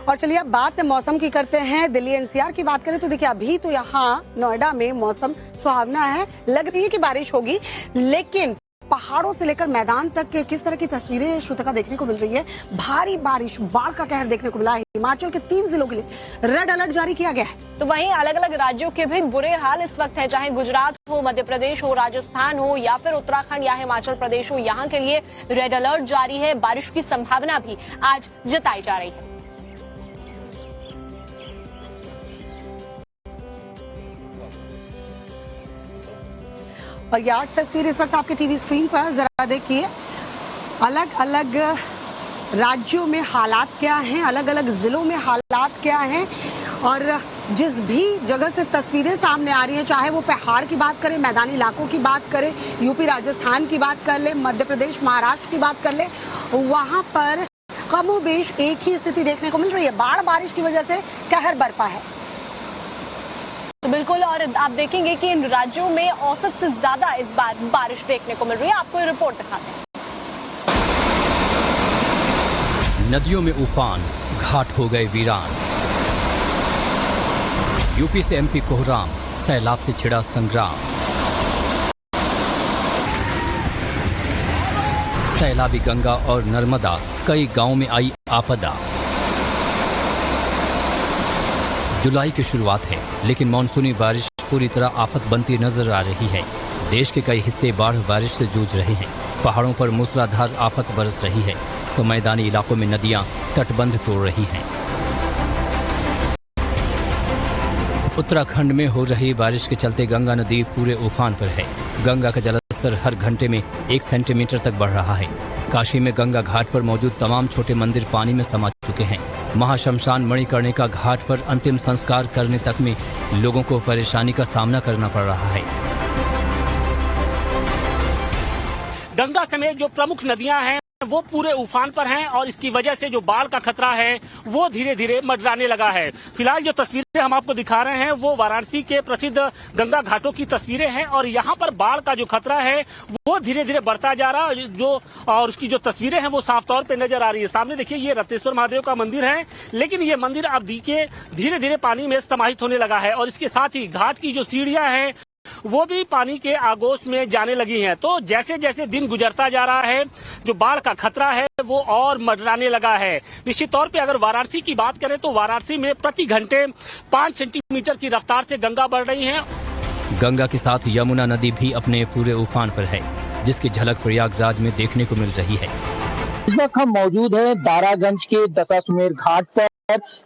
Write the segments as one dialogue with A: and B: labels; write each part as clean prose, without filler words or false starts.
A: और चलिए अब बात मौसम की करते हैं। दिल्ली एनसीआर की बात करें तो देखिए अभी तो यहाँ नोएडा में मौसम सुहावना है, लग रही है कि बारिश होगी, लेकिन पहाड़ों से लेकर मैदान तक के किस तरह की तस्वीरें श्रोता देखने को मिल रही है। भारी बारिश, बाढ़ का कहर देखने को मिला है। हिमाचल के 3 जिलों के लिए रेड अलर्ट जारी किया गया है।
B: तो वहीं अलग अलग राज्यों के भी बुरे हाल इस वक्त है, चाहे गुजरात हो, मध्य प्रदेश हो, राजस्थान हो या फिर उत्तराखंड या हिमाचल प्रदेश हो, यहाँ के लिए रेड अलर्ट जारी है। बारिश की संभावना भी आज जताई जा रही है।
A: और ये 8 तस्वीर इस वक्त आपके टीवी स्क्रीन पर जरा देखिए। अलग अलग राज्यों में हालात क्या हैं, अलग अलग जिलों में हालात क्या हैं, और जिस भी जगह से तस्वीरें सामने आ रही हैं, चाहे वो पहाड़ की बात करें, मैदानी इलाकों की बात करें, यूपी राजस्थान की बात कर ले, मध्य प्रदेश महाराष्ट्र की बात कर ले, वहां पर कमोबेश एक ही स्थिति देखने को मिल रही है। बाढ़ बारिश की वजह से कहर बरपा है।
B: तो बिल्कुल, और आप देखेंगे कि इन राज्यों में औसत से ज्यादा इस बार बारिश देखने को मिल रही है। आपको ये रिपोर्ट दिखाते हैं।
C: नदियों में उफान, घाट हो गए वीरान। यूपी से एमपी कोहराम, सैलाब से छिड़ा संग्राम। सैलाबी गंगा और नर्मदा, कई गांवों में आई आपदा। जुलाई की शुरुआत है, लेकिन मानसूनी बारिश पूरी तरह आफत बनती नजर आ रही है। देश के कई हिस्से बाढ़ बारिश से जूझ रहे हैं। पहाड़ों पर मूसलाधार आफत बरस रही है, तो मैदानी इलाकों में नदियां तटबंध तोड़ रही हैं। उत्तराखंड में हो रही बारिश के चलते गंगा नदी पूरे उफान पर है। गंगा का जलस्तर हर घंटे में 1 सेंटीमीटर तक बढ़ रहा है। काशी में गंगा घाट पर मौजूद तमाम छोटे मंदिर पानी में समा चुके हैं। महाशमशान मणिकर्णिका घाट पर अंतिम संस्कार करने तक में लोगों को परेशानी का सामना करना पड़ रहा है।
D: गंगा समेत जो प्रमुख नदियां हैं वो पूरे उफान पर हैं, और इसकी वजह से जो बाढ़ का खतरा है वो धीरे धीरे मंडराने लगा है। फिलहाल जो तस्वीरें हम आपको दिखा रहे हैं वो वाराणसी के प्रसिद्ध गंगा घाटों की तस्वीरें हैं, और यहाँ पर बाढ़ का जो खतरा है वो धीरे धीरे बढ़ता जा रहा है। और उसकी जो तस्वीरें हैं वो साफ तौर पे नजर आ रही है। सामने देखिए, ये रत्नेश्वर महादेव का मंदिर है, लेकिन ये मंदिर अब धीरे धीरे पानी में समाहित होने लगा है, और इसके साथ ही घाट की जो सीढ़ियां हैं वो भी पानी के आगोश में जाने लगी हैं। तो जैसे जैसे दिन गुजरता जा रहा है, जो बाढ़ का खतरा है वो और मंडराने लगा है। निश्चित तौर पे अगर वाराणसी की बात करें तो वाराणसी में प्रति घंटे 5 सेंटीमीटर की रफ्तार से गंगा बढ़ रही है।
C: गंगा के साथ यमुना नदी भी अपने पूरे उफान पर है, जिसकी झलक प्रयागराज में देखने को मिल रही है।
E: इस वक्त हम मौजूद हैं दारागंज के दशाश्वमेध घाट पर।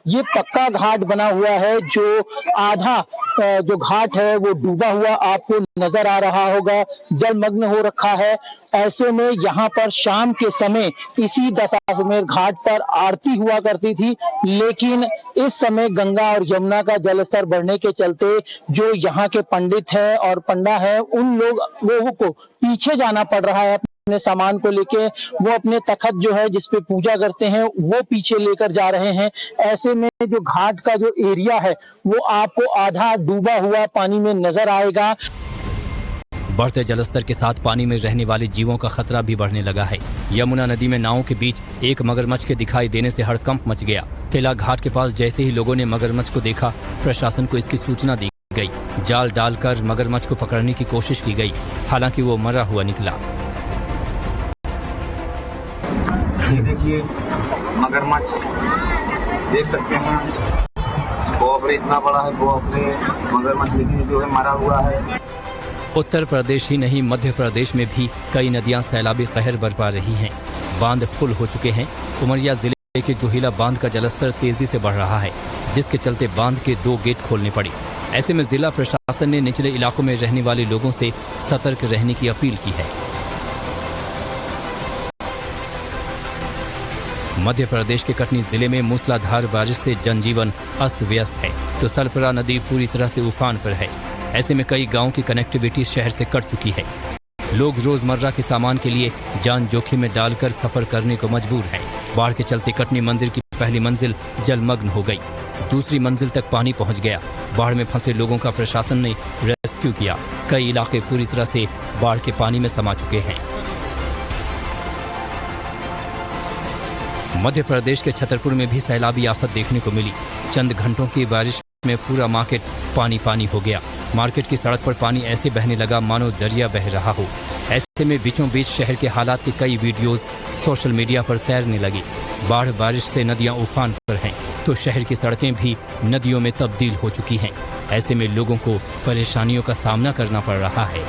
E: ये पक्का घाट बना हुआ है, जो आधा जो घाट है वो डूबा हुआ आपको नजर आ रहा होगा, जलमग्न हो रखा है। ऐसे में यहाँ पर शाम के समय इसी दशाश्वमेध घाट पर आरती हुआ करती थी, लेकिन इस समय गंगा और यमुना का जलस्तर बढ़ने के चलते जो यहाँ के पंडित है और पंडा है, उन लोगों को पीछे जाना पड़ रहा है। अपने सामान को लेके वो अपने तखत जो है जिसपे पूजा करते हैं वो पीछे लेकर जा रहे हैं। ऐसे में जो घाट का जो एरिया है वो आपको आधा डूबा हुआ पानी में नजर आएगा।
C: बढ़ते जलस्तर के साथ पानी में रहने वाले जीवों का खतरा भी बढ़ने लगा है। यमुना नदी में नावों के बीच एक मगरमच्छ के दिखाई देने से हड़कंप मच गया। तेला घाट के पास जैसे ही लोगों ने मगरमच्छ को देखा, प्रशासन को इसकी सूचना दी गई। जाल डालकर मगरमच्छ को पकड़ने की कोशिश की गई, हालांकि वो मरा हुआ निकला।
F: ये देखिए मगरमच्छ देख सकते हैं, कोबरा इतना बड़ा है, वो अपने मगरमच्छ देखिए जो है मरा हुआ है।
C: उत्तर प्रदेश ही नहीं, मध्य प्रदेश में भी कई नदियां सैलाबी कहर बरपा रही हैं। बांध फुल हो चुके हैं। उमरिया जिले के जोहिला बांध का जलस्तर तेजी से बढ़ रहा है, जिसके चलते बांध के 2 गेट खोलने पड़े। ऐसे में जिला प्रशासन ने निचले इलाकों में रहने वाले लोगों से सतर्क रहने की अपील की है। मध्य प्रदेश के कटनी जिले में मूसलाधार बारिश से जनजीवन अस्त व्यस्त है, तो सरपरा नदी पूरी तरह से उफान पर है। ऐसे में कई गांवों की कनेक्टिविटी शहर से कट चुकी है। लोग रोजमर्रा के सामान के लिए जान जोखिम में डालकर सफर करने को मजबूर हैं। बाढ़ के चलते कटनी मंदिर की पहली मंजिल जलमग्न हो गई, दूसरी मंजिल तक पानी पहुंच गया। बाढ़ में फंसे लोगों का प्रशासन ने रेस्क्यू किया। कई इलाके पूरी तरह से बाढ़ के पानी में समा चुके हैं। मध्य प्रदेश के छतरपुर में भी सैलाबी आफत देखने को मिली। चंद घंटों की बारिश में पूरा मार्केट पानी पानी हो गया। मार्केट की सड़क पर पानी ऐसे बहने लगा मानो दरिया बह रहा हो। ऐसे में बीचों बीच शहर के हालात की कई वीडियोस सोशल मीडिया पर तैरने लगी। बाढ़ बारिश से नदियां उफान पर हैं, तो शहर की सड़कें भी नदियों में तब्दील हो चुकी हैं। ऐसे में लोगों को परेशानियों का सामना करना पड़ रहा है।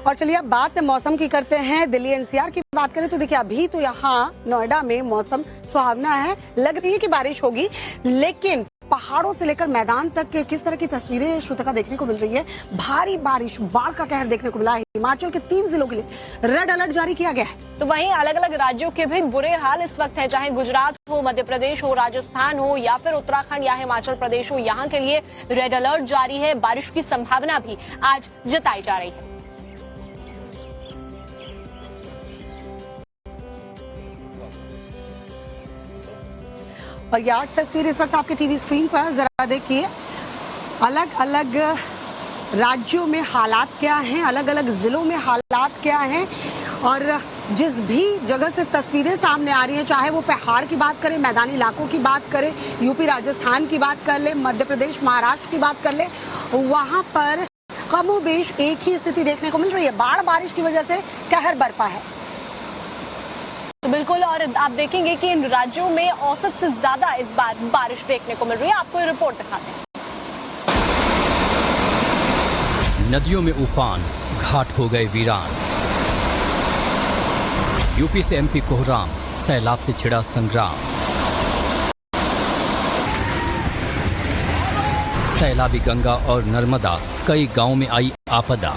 A: और चलिए अब बात मौसम की करते हैं। दिल्ली एनसीआर की बात करें तो देखिए अभी तो यहाँ नोएडा में मौसम सुहावना है, लग रही है कि बारिश होगी, लेकिन पहाड़ों से लेकर मैदान तक किस तरह की तस्वीरें श्रोता देखने को मिल रही है। भारी बारिश, बाढ़ का कहर देखने को मिला है। हिमाचल के 3 जिलों के लिए रेड अलर्ट जारी किया गया है।
B: तो वहीं अलग अलग राज्यों के भी बुरे हाल इस वक्त है, चाहे गुजरात हो, मध्य प्रदेश हो, राजस्थान हो या फिर उत्तराखंड या हिमाचल प्रदेश हो, यहाँ के लिए रेड अलर्ट जारी है। बारिश की संभावना भी आज जताई जा रही है।
A: और ये 8 तस्वीर इस वक्त आपके टीवी स्क्रीन पर जरा देखिए। अलग अलग राज्यों में हालात क्या हैं, अलग अलग जिलों में हालात क्या हैं, और जिस भी जगह से तस्वीरें सामने आ रही हैं, चाहे वो पहाड़ की बात करें, मैदानी इलाकों की बात करें, यूपी राजस्थान की बात कर ले, मध्य प्रदेश महाराष्ट्र की बात कर ले, वहां पर कमोबेश एक ही स्थिति देखने को मिल रही है। बाढ़ बारिश की वजह से कहर बरपा है।
B: तो बिल्कुल, और आप देखेंगे कि इन राज्यों में औसत से ज्यादा इस बार बारिश देखने को मिल रही है। आपको ये रिपोर्ट दिखाते हैं।
C: नदियों में उफान, घाट हो गए वीरान। यूपी से एमपी कोहराम, सैलाब से छिड़ा संग्राम। सैलाबी गंगा और नर्मदा, कई गांवों में आई आपदा।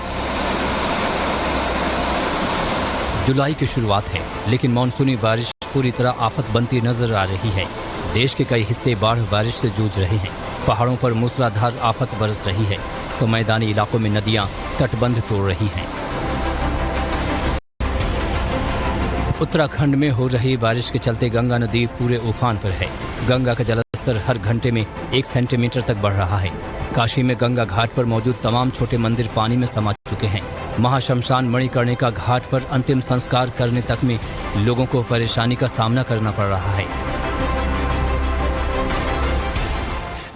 C: जुलाई की शुरुआत है, लेकिन मानसूनी बारिश पूरी तरह आफत बनती नजर आ रही है। देश के कई हिस्से बाढ़ बारिश से जूझ रहे हैं। पहाड़ों पर मूसलाधार आफत बरस रही है, तो मैदानी इलाकों में नदियां तटबंध तोड़ रही हैं। उत्तराखंड में हो रही बारिश के चलते गंगा नदी पूरे उफान पर है। गंगा का जलस्तर हर घंटे में 1 सेंटीमीटर तक बढ़ रहा है। काशी में गंगा घाट पर मौजूद तमाम छोटे मंदिर पानी में समा चुके हैं। महाशमशान मणिकर्णिका घाट पर अंतिम संस्कार करने तक में लोगों को परेशानी का सामना करना पड़ रहा है।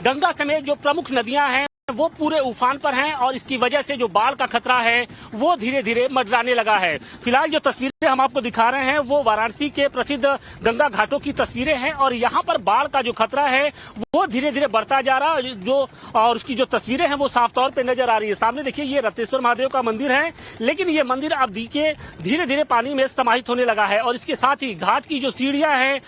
D: गंगा समेत जो प्रमुख नदियां हैं वो पूरे उफान पर हैं और इसकी वजह से जो बाढ़ का खतरा है वो धीरे धीरे मंडराने लगा है। फिलहाल जो तस्वीरें हम आपको दिखा रहे हैं वो वाराणसी के प्रसिद्ध गंगा घाटों की तस्वीरें हैं और यहाँ पर बाढ़ का जो खतरा है वो धीरे धीरे बढ़ता जा रहा है। जो और उसकी जो तस्वीरें हैं वो साफ तौर पे नजर आ रही है। सामने देखिए ये रत्नेश्वर महादेव का मंदिर है, लेकिन ये मंदिर अब धीरे धीरे पानी में समाहित होने लगा है और इसके साथ ही घाट की जो सीढ़ियां हैं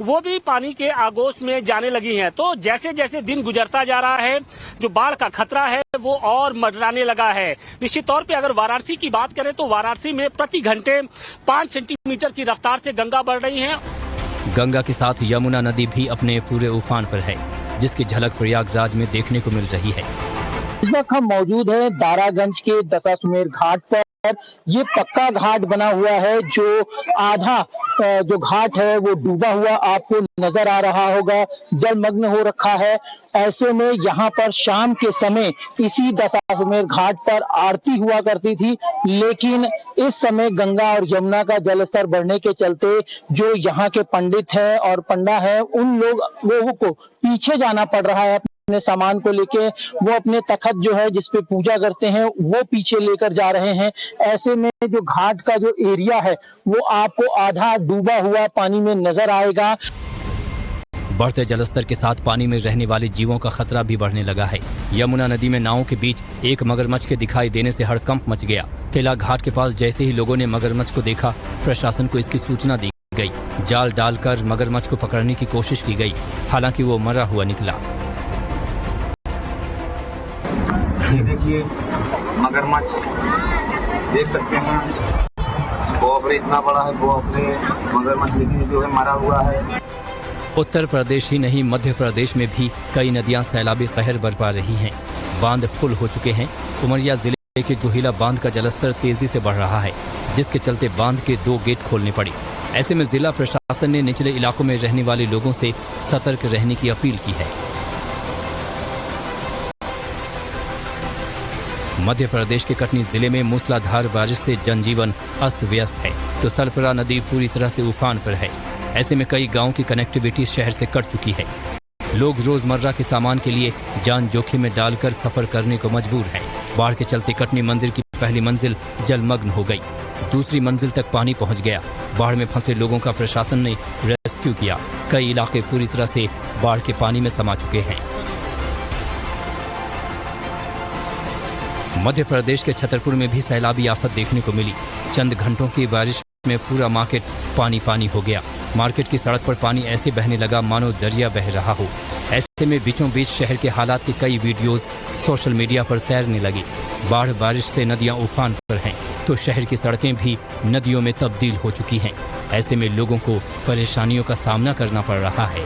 D: वो भी पानी के आगोश में जाने लगी हैं। तो जैसे जैसे दिन गुजरता जा रहा है जो बाढ़ का खतरा है वो और मंडराने लगा है। निश्चित तौर पे अगर वाराणसी की बात करें तो वाराणसी में प्रति घंटे 5 सेंटीमीटर की रफ्तार से गंगा बढ़ रही है।
C: गंगा के साथ यमुना नदी भी अपने पूरे उफान पर है, जिसकी झलक प्रयागराज में देखने को मिल रही है।
E: इस वक्त हम मौजूद है दारागंज के दशाश्वमेध घाट पर। ये पक्का घाट बना हुआ है, जो आधा जो घाट है वो डूबा हुआ आपको नजर आ रहा होगा, जलमग्न हो रखा है। ऐसे में यहाँ पर शाम के समय इसी दशाश्वमेध घाट पर आरती हुआ करती थी, लेकिन इस समय गंगा और यमुना का जलस्तर बढ़ने के चलते जो यहाँ के पंडित हैं और पंडा है उन लोगों को पीछे जाना पड़ रहा है। अपने सामान को लेके वो अपने तखत जो है जिसपे पूजा करते हैं वो पीछे लेकर जा रहे हैं। ऐसे में जो घाट का जो एरिया है वो आपको आधा डूबा हुआ पानी में नजर आएगा।
C: बढ़ते जलस्तर के साथ पानी में रहने वाले जीवों का खतरा भी बढ़ने लगा है। यमुना नदी में नावों के बीच एक मगरमच्छ के दिखाई देने से हड़कंप मच गया। तेला घाट के पास जैसे ही लोगों ने मगरमच्छ को देखा, प्रशासन को इसकी सूचना दी गई। जाल डालकर मगरमच्छ को पकड़ने की कोशिश की गई, हालांकि वो मरा हुआ निकला।
F: ये देखिए मगरमच्छ देख सकते हैं, कोबरा इतना बड़ा है, वो अपने मगरमच्छ लेकिन जो है मरा हुआ है।
C: उत्तर प्रदेश ही नहीं, मध्य प्रदेश में भी कई नदियां सैलाबी कहर बरपा रही हैं। बांध फुल हो चुके हैं। उमरिया जिले के जोहिला बांध का जलस्तर तेजी से बढ़ रहा है, जिसके चलते बांध के 2 गेट खोलने पड़े। ऐसे में जिला प्रशासन ने निचले इलाकों में रहने वाले लोगों से सतर्क रहने की अपील की है। मध्य प्रदेश के कटनी जिले में मूसलाधार बारिश से जनजीवन अस्त व्यस्त है, तो सरफरा नदी पूरी तरह से उफान पर है। ऐसे में कई गांवों की कनेक्टिविटी शहर से कट चुकी है। लोग रोजमर्रा के सामान के लिए जान जोखिम में डालकर सफर करने को मजबूर हैं। बाढ़ के चलते कटनी मंदिर की पहली मंजिल जलमग्न हो गई, दूसरी मंजिल तक पानी पहुंच गया। बाढ़ में फंसे लोगों का प्रशासन ने रेस्क्यू किया। कई इलाके पूरी तरह से बाढ़ के पानी में समा चुके हैं। मध्य प्रदेश के छतरपुर में भी सैलाबी आफत देखने को मिली। चंद घंटों की बारिश में पूरा मार्केट पानी पानी हो गया। मार्केट की सड़क पर पानी ऐसे बहने लगा मानो दरिया बह रहा हो। ऐसे में बीचों बीच शहर के हालात की कई वीडियोस सोशल मीडिया पर तैरने लगी। बाढ़ बारिश से नदियां उफान पर हैं, तो शहर की सड़कें भी नदियों में तब्दील हो चुकी हैं। ऐसे में लोगों को परेशानियों का सामना करना पड़ रहा है।